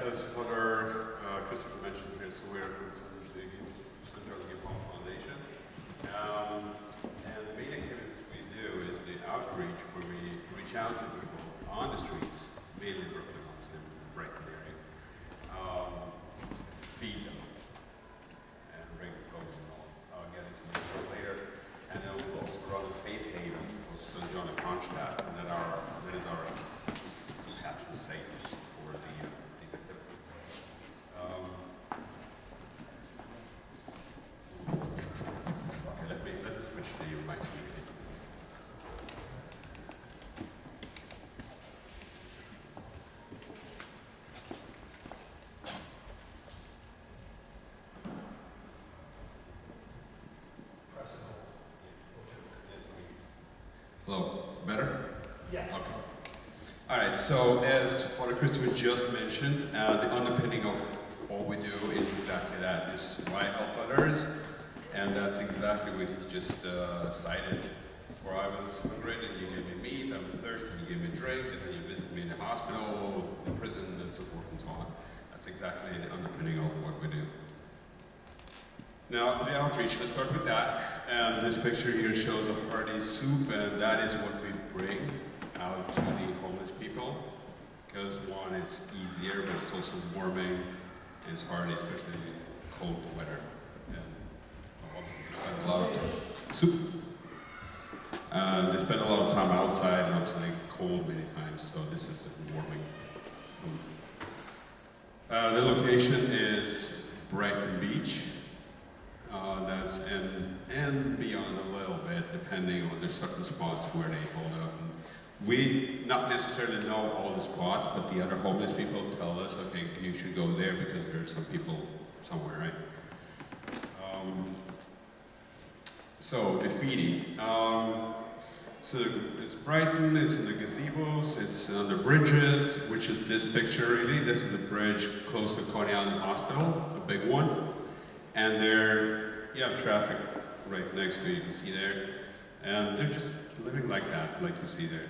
as Father Christopher mentioned, so we're from the St. John's Gipon Foundation. And the main activities we do is the outreach, where we reach out to people on the streets, mainly Brooklyn, obviously, Brighton area, feed them, and bring clothes and all. I'll get into details later. And then we'll also run a safe haven of St. John of Kronstadt, and that is our patron saint for these activities. Okay, let me switch to my screen. Hello, better? Yes. Okay. All right, so as Father Christopher just mentioned, the underpinning of all we do is exactly that, is why help others, and that's exactly what he's just cited. For I was hungry, and you gave me meat, I was thirsty, and you gave me drink, and then you visited me in the hospital, in prison, and so forth and so on. That's exactly the underpinning of what we do. Now, the outreach, let's start with that. And this picture here shows a hearty soup, and that is what we bring out to the homeless people. Because one, it's easier, but it's also warming, and it's hearty, especially in cold weather. And obviously, they spend a lot of time. Soup. They spend a lot of time outside, and obviously cold many times, so this is a warming food. The location is Brighton Beach. That's and beyond a little bit, depending on the certain spots where they hold up. And we not necessarily know all the spots, but the other homeless people tell us, okay, you should go there because there's some people somewhere, right? So the feeding. So it's Brighton, it's in the gazebos, it's on the bridges, which is this picture really. This is a bridge close to Coney Island Hospital, a big one. And you have traffic right next to you can see there. And they're just living like that, like you see there.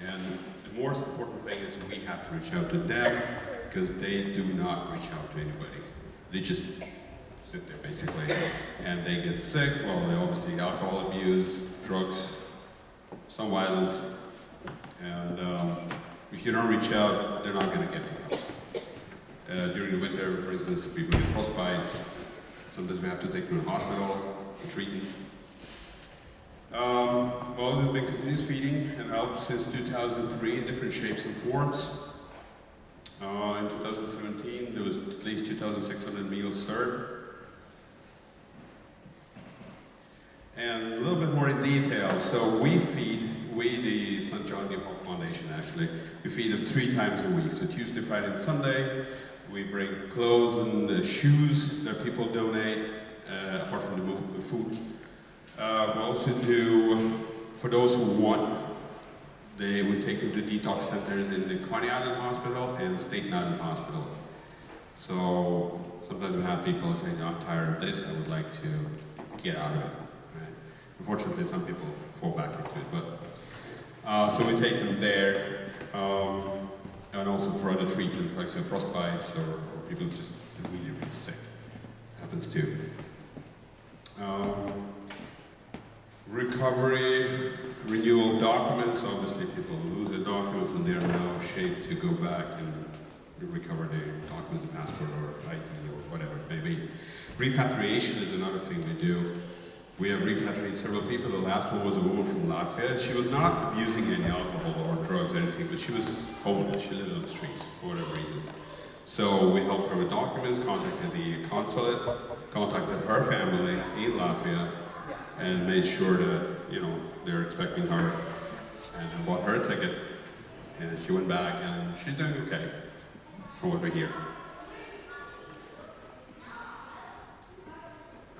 And the most important thing is we have to reach out to them, because they do not reach out to anybody. They just sit there basically. And they get sick, well, they obviously alcohol abuse, drugs, some violence. And if you don't reach out, they're not gonna get any help. During the winter, for instance, people get frostbites. Sometimes we have to take them to the hospital for treatment. Well, the big continues feeding and help since 2003 in different shapes and forms. In 2017, there was at least 2,600 meals served. And a little bit more in detail. So we the St. John Gipon Foundation actually, we feed them 3 times a week. So Tuesday, Friday, and Sunday. We bring clothes and shoes that people donate, apart from the food. We also do, for those who want, we take them to detox centers in the Coney Island Hospital and Staten Island Hospital. So sometimes we have people saying, I'm tired of this, I would like to get out of it. Right? Unfortunately, some people fall back into it. But so we take them there. And also for other treatment, like say frostbites or people just really, really sick. Happens too. Recovery, renewal documents. Obviously people lose their documents and they're in no shape to go back and recover their documents, a passport or ID or whatever it may be. Repatriation is another thing we do. We have repatriated several people. The last one was a woman from Latvia. She was not abusing any alcohol or drugs or anything, but she was homeless. She lived on the streets for whatever reason. So we helped her with documents, contacted the consulate, contacted her family in Latvia, and made sure that, they're expecting her, and bought her a ticket. And she went back, and she's doing okay, from what we hear.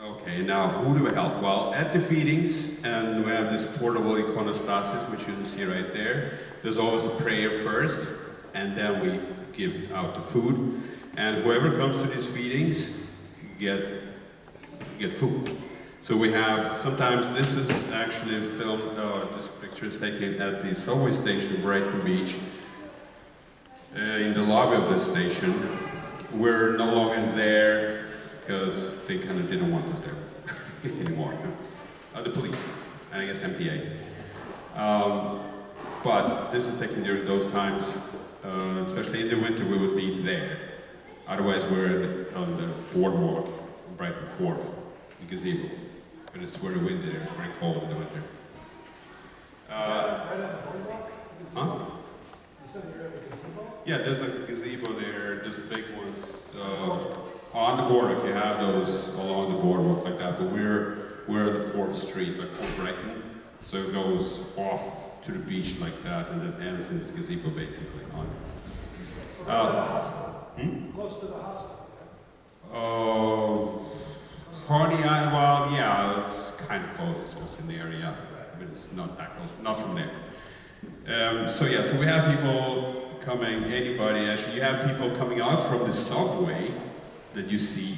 Okay, now who do we help? Well, at the feedings, and we have this portable iconostasis, which you can see right there. There's always a prayer first, and then we give out the food. And whoever comes to these feedings get food. So we have, sometimes this is actually filmed, this picture is taken at the subway station, Brighton Beach. in the lobby of the station. We're no longer there because they kind of didn't want us there anymore. The police, and I guess MTA. But this is taken during those times, especially in the winter we would be there. Otherwise we're on the boardwalk, Brighton 4th, the gazebo. But it's very windy there, it's very cold in the winter. Huh? Yeah, there's a gazebo there, there's big ones on the boardwalk. You have those along the boardwalk like that, but we're on the 4th Street, like from Brighton, so it goes off to the beach like that, and then ends in this gazebo basically. Close to the hospital. Oh, Hardy Island. Well, yeah, it's kind of close. It's also in the area, but it's not that close. Not from there. So we have people coming, anybody actually. You have people coming out from the subway that you see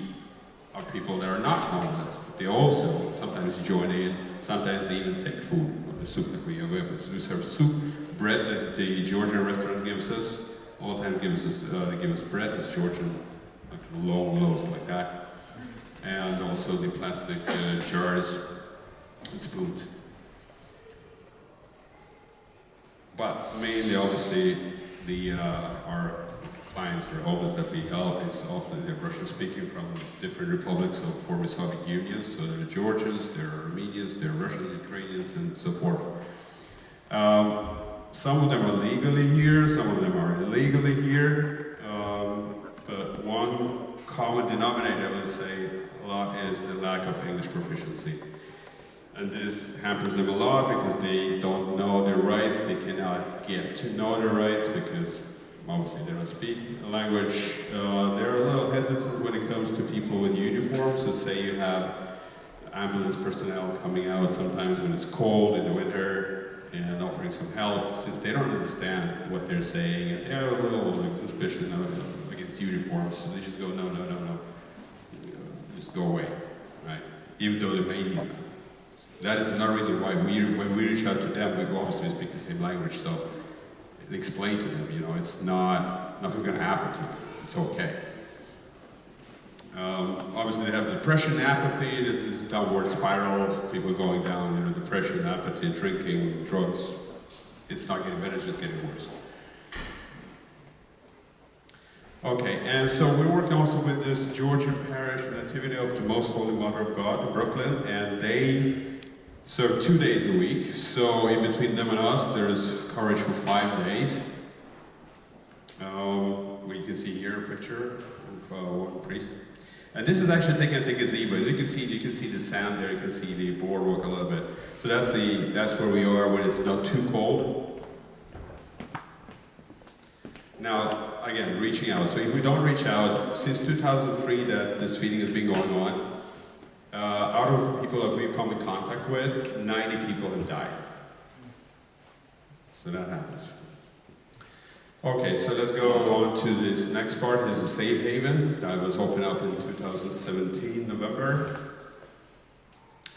are people that are not homeless, but they also sometimes join in, sometimes they even take food, or the soup that we serve soup, bread that the Georgian restaurant gives us, all the time they give us bread, this Georgian, like long loaves like that, and also the plastic jars and spoons. But mainly, obviously, our clients or homeless that we help is often they're Russian speaking from different republics of former Soviet Union. So there are Georgians, there are Armenians, there are Russians, Ukrainians, and so forth. Some of them are legally here, some of them are illegally here. But one common denominator, I would say, a lot is the lack of English proficiency. And this hampers them a lot because they don't know their rights, they cannot get to know their rights because obviously they don't speak a language. They're a little hesitant when it comes to people with uniforms. So say you have ambulance personnel coming out sometimes when it's cold in the winter and offering some help, since they don't understand what they're saying and they're a little suspicious against uniforms, so they just go, no, just go away, right? Even though they may need them. That is another reason why when we reach out to them, we obviously speak the same language, so explain to them, it's nothing's going to happen to you. It's okay. Obviously, they have depression, apathy. There's this downward spiral of people going down. Depression, apathy, drinking, drugs. It's not getting better; it's just getting worse. Okay, and so we're working also with this Georgian parish Nativity of the Most Holy Mother of God in Brooklyn, and they serve 2 days a week. So in between them and us, there's coverage for 5 days. You can see here a picture of one priest. And this is actually taken at the gazebo. As you can see the sand there, you can see the boardwalk a little bit. So that's where we are when it's not too cold. Now, again, reaching out. So if we don't reach out, since 2003 that this feeding has been going on, out of the people that we've come in contact with, 90 people have died. So that happens. Okay, so let's go on to this next part. This is a safe haven that was opened up in 2017, November.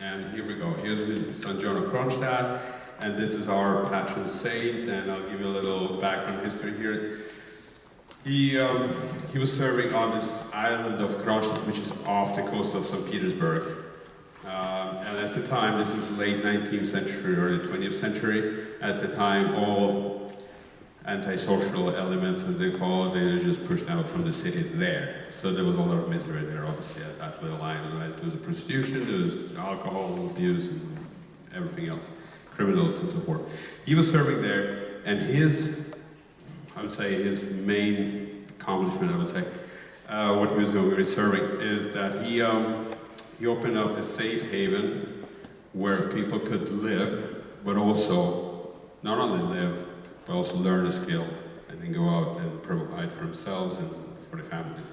And here we go. Here's St. John of Kronstadt, and this is our patron saint, and I'll give you a little background history here. He was serving on this island of Kronstadt, which is off the coast of St. Petersburg. And at the time, this is late 19th century, early 20th century, at the time all antisocial elements, as they call it, they were just pushed out from the city there. So there was a lot of misery there, obviously, at that little island. Right? There was prostitution, there was alcohol abuse, and everything else, criminals and so forth. He was serving there, and his main accomplishment, what he was doing when he was serving, is that he opened up a safe haven where people could live, but also not only live, but also learn a skill and then go out and provide for themselves and for their families.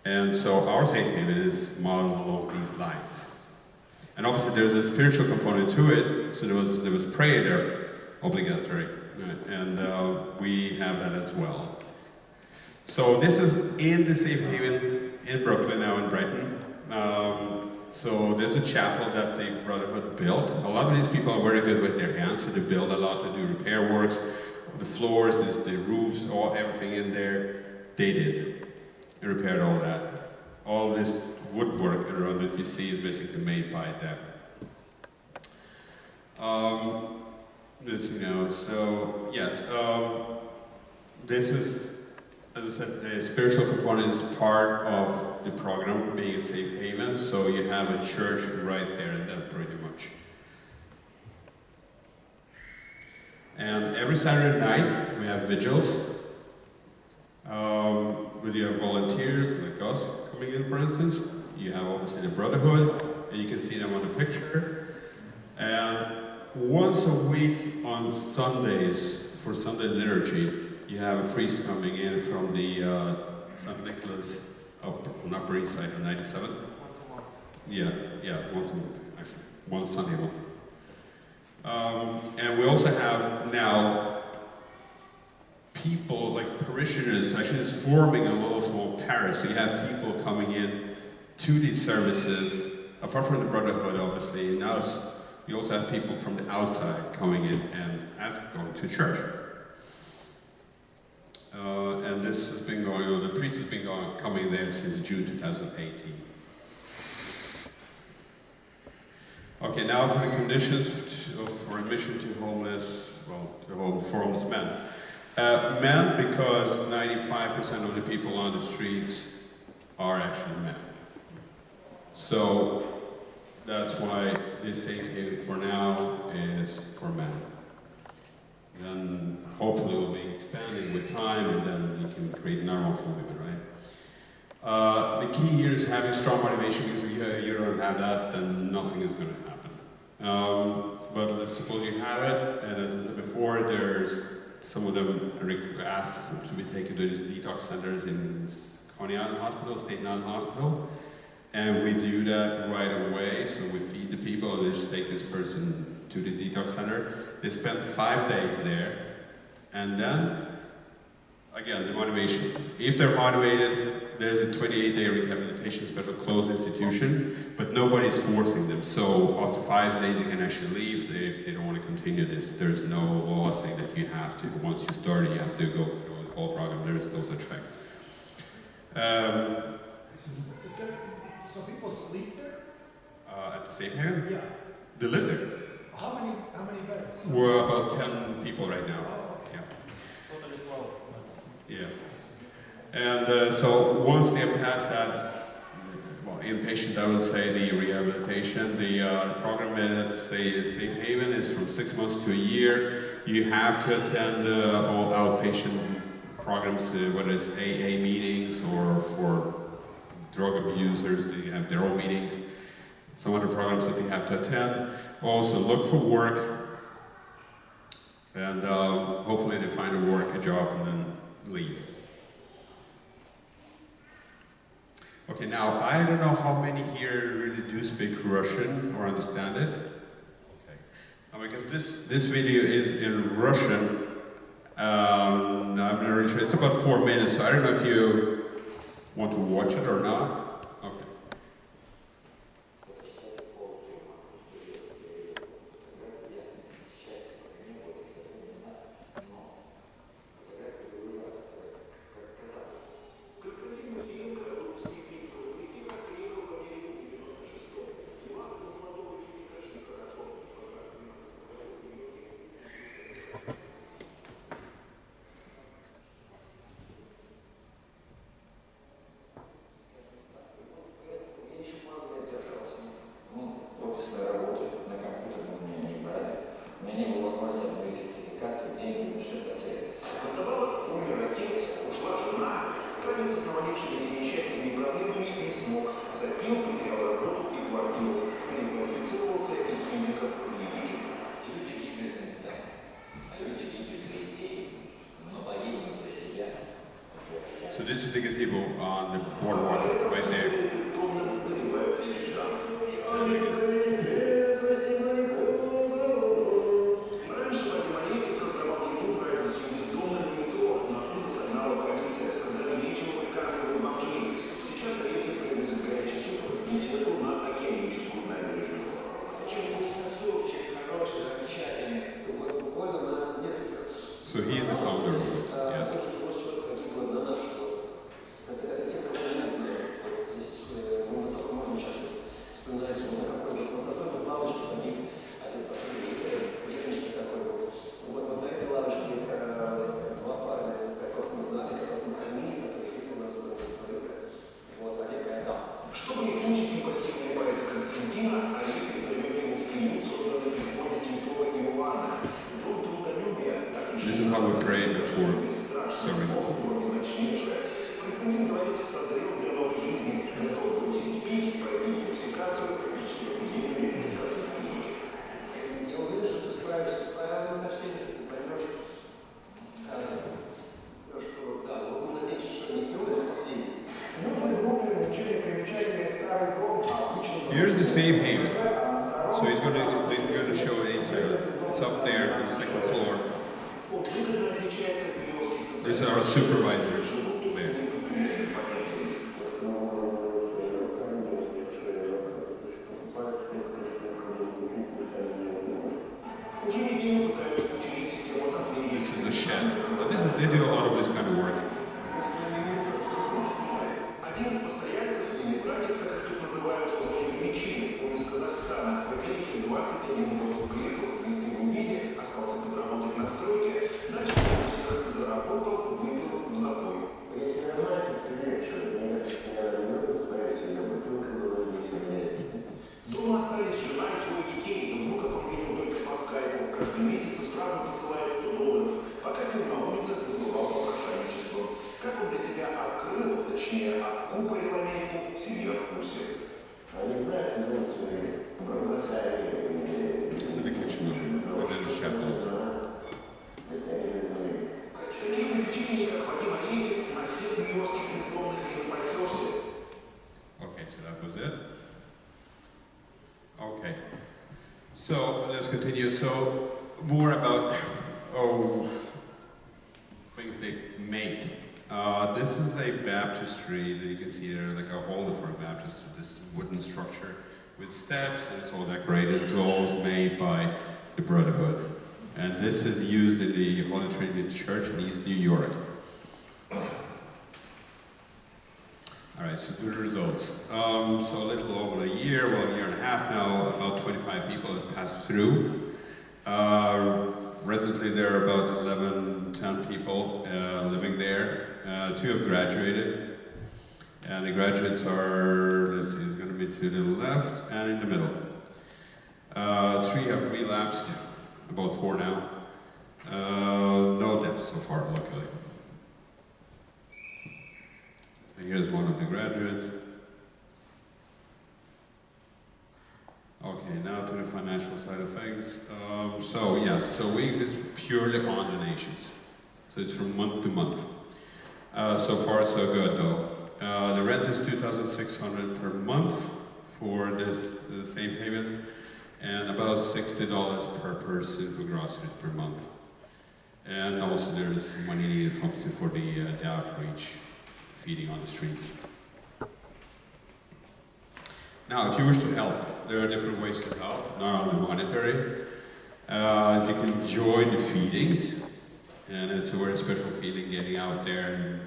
And so our safe haven is modeled along these lines. And obviously there's a spiritual component to it, so there was prayer there, obligatory, right? And we have that as well. So this is in the safe haven in Brooklyn, now in Brighton. So there's a chapel that the Brotherhood built. A lot of these people are very good with their hands, so they build a lot, they do repair works. the floors, the roofs, everything in there, they did. They repaired all that. All this woodwork around that you see is basically made by them. So yes, this is, as I said, the spiritual component is part of the program, being a safe haven. So you have a church right there, and that pretty much. And every Saturday night we have vigils with your volunteers like us coming in, for instance. You have obviously the Brotherhood, and you can see them on the picture. And once a week on Sundays, for Sunday liturgy, you have a priest coming in from the St. Nicholas up on Upper East Side of 97. Once a month. Yeah, once a month, actually. One Sunday a month. And we also have now people, like parishioners, actually it's forming a little small parish. So you have people coming in to these services, apart from the Brotherhood, obviously. And now you also have people from the outside coming in and going to church. And this has been going on, the priest has been coming there since June 2018. Okay, now for the conditions for admission to homeless, for homeless men. Men, because 95% of the people on the streets are actually men. So that's why this safe haven for now is for men. Then hopefully it will be expanding with time, and then we can create another one for women, right? The key here is having strong motivation, because if you don't have that, then nothing is going to happen. But let's suppose you have it, and as I said before, there's some of them ask to be taken to these detox centers in Coney Island Hospital, Staten Island Hospital, and we do that right away. So we feed the people, and they just take this person to the detox center. They spend 5 days there, and then, again, the motivation. If they're motivated, there's a 28-day rehabilitation special closed institution, but nobody's forcing them. So after 5 days, they can actually leave if they don't want to continue this. There's no law saying that you have to. Once you start, you have to go through the whole program. There is no such thing. So people sleep there? At the safe haven? Yeah. They live there. How many beds? We're about 10 people right now. Oh, okay. Yeah. Totally 12. Yeah. And so once they're past that, inpatient, I would say, the rehabilitation, the program at, say, Safe Haven is from 6 months to a year. You have to attend all outpatient programs, whether it's AA meetings or for drug abusers, they have their own meetings. Some other programs that they have to attend. Also look for work, and hopefully they find a job, and then leave. Okay, now I don't know how many here really do speak Russian or understand it. Okay. Because this video is in Russian. I'm not really sure. It's about 4 minutes, so I don't know if you want to watch it or not. So this is the gazebo on the boardwalk right there. So he's the founder of it, yes. Это те, кого я не знаю. Вот здесь мы только можем сейчас вспоминать его на какой-то вот на той вот лавочке таких, один такой женщина такой вот. Вот на этой лавочке два парня, которых мы знали, которых мы кормили, которые жили у нас в доме. Вот, а некая там. Чтобы не мучить непостижного поэта Константина, Ариф зовет его в приют, созданный при входе святого Иоанна. Друг друголюбия, так и This is how we pray before serving. Константин говорит, созрел для новой жизни, готов бросить пить, пройти интоксикацию, практически определенную интоксикацию в клинике. Я уверен, что ты справишься с правилами со всеми, что ты поймешь, что, да, вот мы надеемся, что не впервые, а последний. Мы в Европе учили примечательный старый дом, а обычно... Here's the safe haven. So he's going to show it's up there on the second floor. Вот выгодно отличается от нью-йоркских This is our supervisor there. Уже неделю пытаются починить систему отопления. This is a shed. But they do a lot of this kind of work. Один из постояльцев, или братьев, как их тут называют, мечи, он из Казахстана. В Америке 21 год приехал в близком виде, остался подработать на стройке, дальше заработал, выпил в запой. Я тебе нормально привет, что мне кажется, не надо справиться, я бутылка была не сильнее. Дома остались жена и двое детей, но внуков он видел только по скайпу. Каждый месяц исправно посылает $100. Пока пил на улицах, выбывал попрошайничеством. Как он для себя открыл, точнее, откупорил Америку, семья в курсе. Они знают, но бросали. This is the kitchen and then the chef lives. Таких приключений, как Вадим Алиев, на всех нью-йоркских бездомных не напасешься. Okay, so that was it. Okay. So let's continue. So more about things they make. This is a baptistry that you can see there, like a holder for a baptistry. This wooden structure with steps, and it's all decorated. It's all made by the Brotherhood, and this is used in the Holy Trinity Church in East New York. All right, so the results. So a little over a year, well, a year and a half now, about 25 people have passed through. Presently, there are about 10 people living there. 2 have graduated, and the graduates are, let's see, it's going to be to the left and in the middle. 3 have relapsed, about 4 now. No deaths so far, luckily. Here's one of the graduates. Okay, now to the financial side of things. So we exist purely on donations. So it's from month to month. So far, so good though. The rent is $2,600 per month for this safe haven, and about $60 per person for groceries per month. And also there is money needed for the outreach, feeding on the streets. Now, if you wish to help, there are different ways to help, not only monetary. You can join the feedings, and it's a very special feeling getting out there and,